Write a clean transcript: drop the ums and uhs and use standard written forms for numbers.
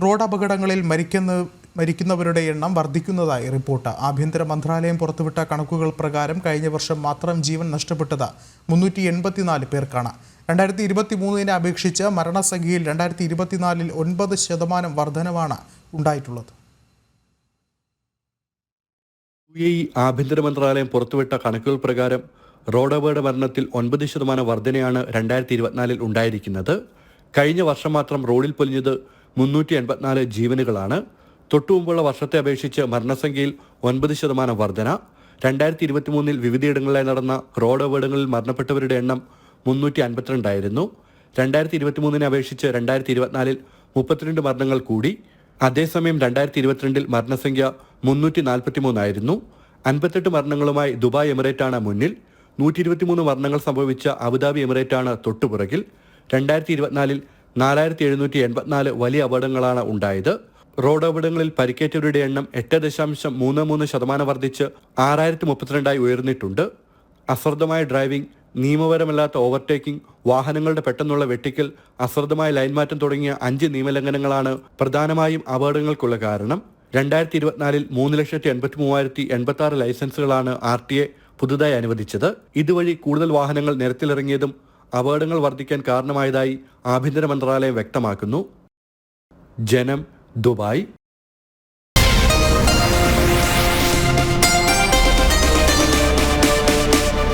Road അപകടങ്ങളിൽ മരിക്കുന്നവരുടെ എണ്ണം വർദ്ധിക്കുന്നതായി റിപ്പോർട്ട്. ആഭ്യന്തര മന്ത്രാലയം പുറത്തുവിട്ട കണക്കുകൾ പ്രകാരം കഴിഞ്ഞ വർഷം മാത്രം ജീവൻ നഷ്ടപ്പെട്ടത് 384 പേർക്കാണ്. 2023 അപേക്ഷിച്ച് മരണസംഖ്യയിൽ 2024 9% വർധനവാണ് ഉണ്ടായിട്ടുള്ളത്. UAE ആഭ്യന്തര മന്ത്രാലയം പുറത്തുവിട്ട കണക്കുകൾ പ്രകാരം റോഡ് അപകട മരണത്തിൽ 9% വർധനയാണ് 2024 ഉണ്ടായിരിക്കുന്നത്. കഴിഞ്ഞ വർഷം മാത്രം റോഡിൽ പൊലിഞ്ഞത് 384 ജീവനുകളാണ്. തൊട്ടുമുമ്പുള്ള വർഷത്തെ അപേക്ഷിച്ച് മരണസംഖ്യയിൽ 9% വർധന. 2023 വിവിധയിടങ്ങളിലായി നടന്ന റോഡ് അപകടങ്ങളിൽ മരണപ്പെട്ടവരുടെ എണ്ണം 352 ആയിരുന്നു. 2023 അപേക്ഷിച്ച് 2024 32 മരണങ്ങൾ കൂടി. അതേസമയം 2022 മരണസംഖ്യ 343 ആയിരുന്നു. 58 മരണങ്ങളുമായി ദുബായ് എമിറേറ്റാണ് മുന്നിൽ. 123 മരണങ്ങൾ സംഭവിച്ച അബുദാബി എമിറേറ്റാണ് തൊട്ടുപുറകിൽ. 2024 4784 വലിയ അപകടങ്ങളാണ് ഉണ്ടായത്. റോഡ് അപകടങ്ങളിൽ പരിക്കേറ്റവരുടെ എണ്ണം 8.33% വർദ്ധിച്ച് 6032 ഉയർന്നിട്ടുണ്ട്. അശ്രദ്ധമായ ഡ്രൈവിംഗ്, നിയമപരമല്ലാത്ത ഓവർടേക്കിംഗ്, വാഹനങ്ങളുടെ പെട്ടെന്നുള്ള വെട്ടിക്കൽ, അശ്രദ്ധമായ ലൈൻ മാറ്റം തുടങ്ങിയ 5 നിയമലംഘനങ്ങളാണ് പ്രധാനമായും അപകടങ്ങൾക്കുള്ള കാരണം. 2024 3,83,086 ലൈസൻസുകളാണ് RTA പുതുതായി അനുവദിച്ചത്. ഇതുവഴി കൂടുതൽ വാഹനങ്ങൾ നിരത്തിലിറങ്ങിയതും അപകടങ്ങൾ വർദ്ധിക്കാൻ കാരണമായതായി ആഭ്യന്തര മന്ത്രാലയം വ്യക്തമാക്കുന്നു. ജനം, ദുബായ്.